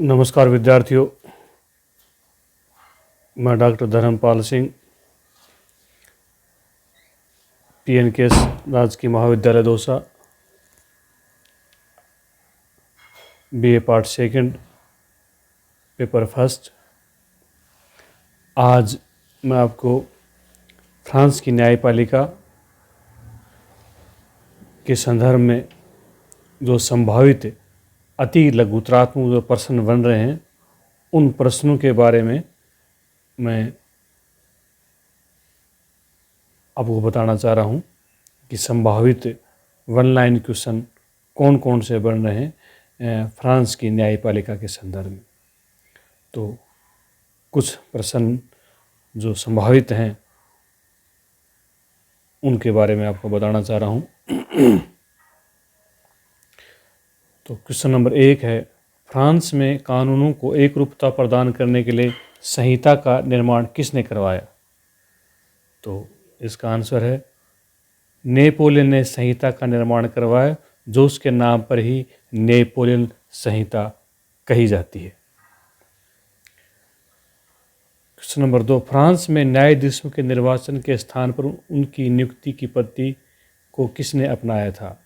नमस्कार विद्यार्थियों, मैं डॉक्टर धर्मपाल सिंह, PNKS राजकीय महाविद्यालय Dausa, BA part second, paper first. आज मैं आपको फ्रांस की न्यायपालिका के संदर्भ में जो संभावित अति लघुतरात्मक जो प्रश्न बन रहे हैं, उन प्रश्नों के बारे में मैं आपको बताना चाह रहा हूँ कि संभावित वन लाइन क्वेश्चन कौन कौन से बन रहे हैं फ्रांस की न्यायपालिका के संदर्भ में। तो कुछ प्रश्न जो संभावित हैं उनके बारे में आपको बताना चाह रहा हूँ। तो क्वेश्चन नंबर 1 है, फ्रांस में कानूनों को एक रूपता प्रदान करने के लिए संहिता का निर्माण किसने करवाया? तो इसका आंसर है नेपोलियन ने संहिता का निर्माण करवाया, जो उसके नाम पर ही नेपोलियन संहिता कही जाती है। क्वेश्चन नंबर 2, फ्रांस में न्यायाधीशों के निर्वाचन के स्थान पर उनकी नियुक्ति की पद्धति को किसने अपनाया था?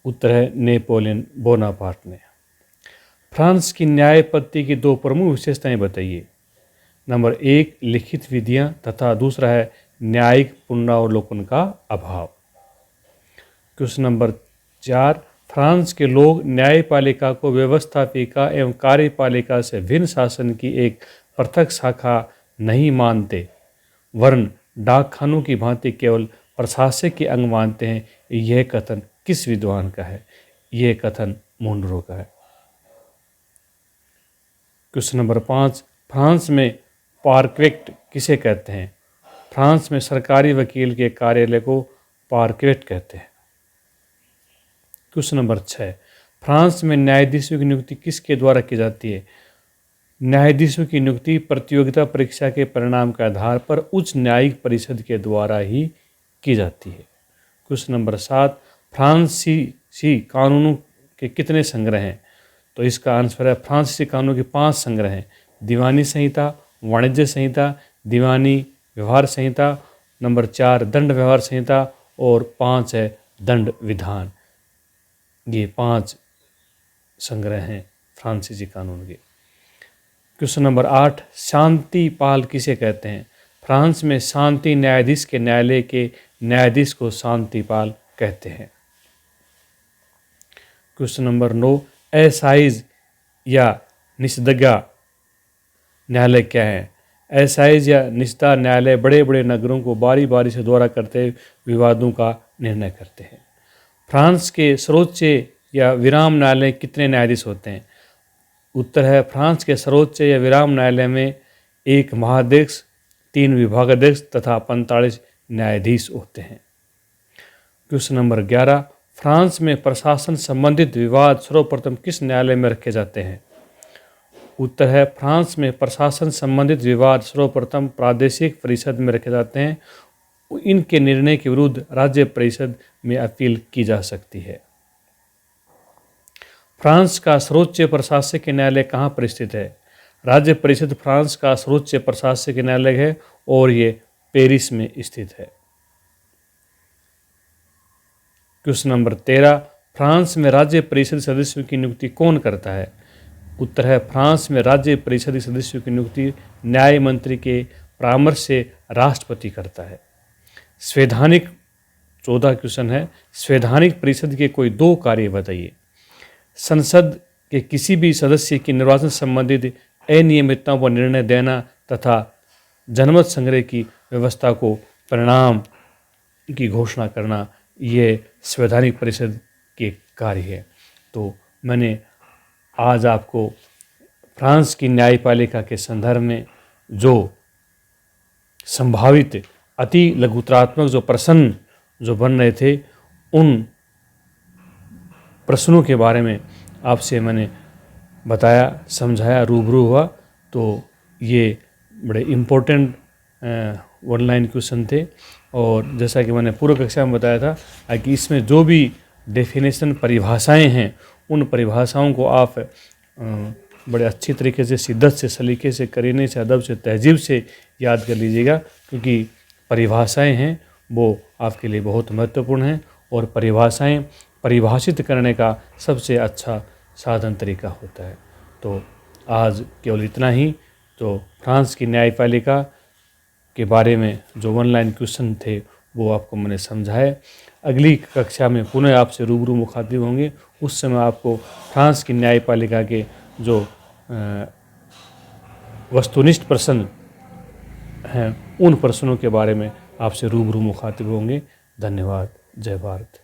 उत्तर है नेपोलियन बोनापार्ट ने। फ्रांस की न्याय पद्धति की दो प्रमुख विशेषताएं बताइए। नंबर 1, लिखित विधियां तथा दूसरा है न्यायिक पुनरावलोकन का अभाव। क्वेश्चन नंबर 4, फ्रांस के लोग न्यायपालिका को व्यवस्थापिका एवं कार्यपालिका से भिन्न शासन की एक पृथक शाखा नहीं मानते, वरन डाकखानों की भांति केवल प्रशासक के अंग मानते हैं। यह कथन किस विद्वान का है? यह कथन मोनरो का है। क्वेश्चन नंबर 5, फ्रांस में पार्क्वेट किसे कहते हैं? फ्रांस में सरकारी वकील के कार्यालय को पार्क्वेट कहते हैं। क्वेश्चन नंबर 6, फ्रांस में न्यायाधीशों की नियुक्ति किसके द्वारा की जाती है? न्यायाधीशों की नियुक्ति प्रतियोगिता परीक्षा के परिणाम के आधार पर उच्च न्यायिक परिषद के द्वारा ही की जाती है। क्वेश्चन नंबर 7, फ्रांसीसी कानूनों के कितने संग्रह हैं? तो इसका आंसर है फ्रांसीसी कानूनों के 5 संग्रह हैं। दीवानी संहिता, वाणिज्य संहिता, दीवानी व्यवहार संहिता, नंबर 4 दंड व्यवहार संहिता और 5 है दंड विधान। ये 5 संग्रह हैं फ्रांसीसी कानून के। क्वेश्चन नंबर 8, शांति पाल किसे कहते हैं? फ्रांस में शांति न्यायाधीश के न्यायालय के न्यायाधीश को शांतिपाल कहते हैं। क्वेश्चन नंबर 9, एसाइज या निषेधाज्ञा न्यायालय क्या है? एसाइज या निषेधा न्यायालय बड़े बड़े नगरों को बारी बारी से दौरा करते विवादों का निर्णय करते हैं। फ्रांस के सर्वोच्च या विराम न्यायालय कितने न्यायाधीश होते हैं? उत्तर है फ्रांस के सर्वोच्च या विराम न्यायालय में 1 महाध्यक्ष, 3 विभागाध्यक्ष तथा 45 न्यायाधीश होते हैं। क्वेश्चन नंबर 11, फ्रांस में प्रशासन संबंधित विवाद सर्वप्रथम किस न्यायालय में रखे जाते हैं? उत्तर है फ्रांस में प्रशासन संबंधित विवाद सर्वप्रथम प्रादेशिक परिषद में रखे जाते हैं। इनके निर्णय के विरुद्ध राज्य परिषद में अपील की जा सकती है। फ्रांस का सर्वोच्च प्रशासक न्यायालय कहाँ पर स्थित है? राज्य परिषद फ्रांस का सर्वोच्च प्रशासक न्यायालय है और ये पेरिस में स्थित है। क्वेश्चन नंबर 13, फ्रांस में राज्य परिषद सदस्यों की नियुक्ति कौन करता है? उत्तर है फ्रांस में राज्य परिषद सदस्यों की नियुक्ति न्याय मंत्री के परामर्श से राष्ट्रपति करता है। संवैधानिक 14 क्वेश्चन है, संवैधानिक परिषद के कोई 2 कार्य बताइए। संसद के किसी भी सदस्य की निर्वाचन संबंधित अनियमितताओं पर निर्णय देना तथा जनमत संग्रह की व्यवस्था को परिणाम की घोषणा करना, ये संवैधानिक परिषद के कार्य है। तो मैंने आज आपको फ्रांस की न्यायपालिका के संदर्भ में जो संभावित अति लघुतरात्मक जो प्रश्न जो बन रहे थे, उन प्रश्नों के बारे में आपसे मैंने बताया, समझाया, रूबरू हुआ। तो ये बड़े इम्पोर्टेंट वन लाइन क्वेश्चन थे और जैसा कि मैंने पूर्व कक्षा में बताया था कि इसमें जो भी डेफिनेशन परिभाषाएं हैं, उन परिभाषाओं को आप बड़े अच्छी तरीके से, शिद्दत से, सलीके से, करीने से, अदब से, तहजीब से याद कर लीजिएगा, क्योंकि परिभाषाएं हैं वो आपके लिए बहुत महत्वपूर्ण हैं, और परिभाषाएं परिभाषित करने का सबसे अच्छा साधन तरीका होता है। तो आज केवल इतना ही। तो फ्रांस की न्यायपालिका के बारे में जो ऑनलाइन क्वेश्चन थे वो आपको मैंने समझाए। अगली कक्षा में पुनः आपसे रूबरू मुखातिब होंगे। उस समय आपको फ्रांस की न्यायपालिका के जो वस्तुनिष्ठ प्रश्न हैं उन प्रश्नों के बारे में आपसे रूबरू मुखातिब होंगे। धन्यवाद। जय भारत।